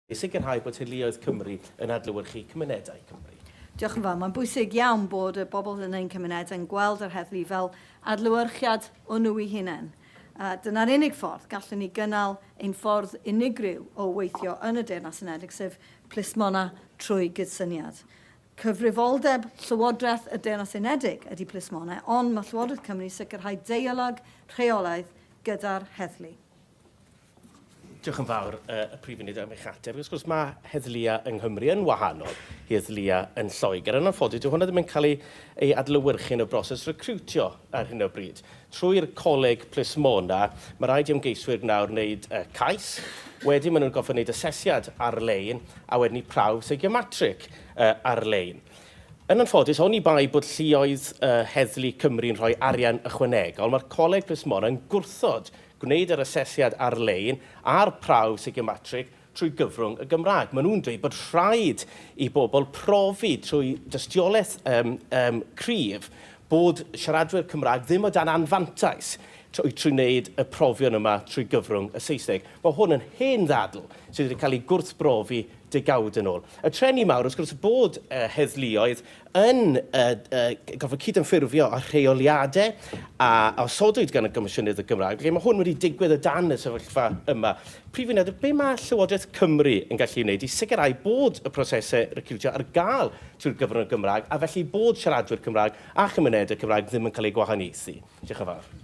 Sicrhau bod teuluoedd Cymru yn adlewyrchu cymunedau Cymru. Diolch yn fawr. Mae'n bwysig iawn bod y bobl yn ein cymuned yn gweld yr heddlu fel adlewyrchiad o nhw eu hunain. Dyna'r unig ffordd gallwn ni gynnal ein ffordd unigryw o weithio yn y Deyrnas Unedig, sef plismona trwy gydsyniad. Cyfrifoldeb Llywodraeth y Deyrnas Unedig ydy plismona, ond mae Llywodraeth Cymru sicrhau deialog rheolaidd gyda'r heddlu. Diolch yn fawr y prif munud am eich ateb. Wrth gwrs mae heddlu yng Nghymru yn wahanol i heddlu yn Lloegr. Yn anffodus, dyw hwnna ddim yn cael ei adlewyrchu yn y broses recrwtio ar hyn o bryd. Trwy'r coleg plismona, mae rhaid i ymgeiswyr nawr wneud cais. Wedyn maen nhw'n goffo wneud asesiad ar-lein a wedyn i prawf psychometric ar-lein. Yn anffodus, oni bai bod lluoedd heddlu Cymru'n rhoi arian ychwanegol, mae'r coleg plismona yn gwrthod gwneud yr asesiad ar-lein a'r prawf psychometric trwy gyfrwng y Gymraeg. Maen nhw'n dweud bod rhaid i bobl profi trwy dystiolaeth cryf bod siaradwyr Cymraeg ddim o dan anfantais trwy wneud y profion yma trwy gyfrwng y Saesneg. Mae hwn yn hen ddadl sydd wedi cael ei gwrthbrofi degawd yn ôl. Y treni mawr, wrth gwrs, bod heddluoedd yn gofio cydymffurfio a rheoliadau a osodwyd gan y Gomisiynydd y Gymraeg. Mae hwn wedi digwydd y dan y sefyllfa yma. Prif Munud, be mae Llywodraeth Cymru yn gallu wneud i sicrhau bod y prosesau recrwtio ar gael trwy'r gyfrwng y Gymraeg a felly bod siaradwyr Cymraeg a chymunedau Cymraeg ddim yn cael ei gwahaniaethu? Diolch yn fawr.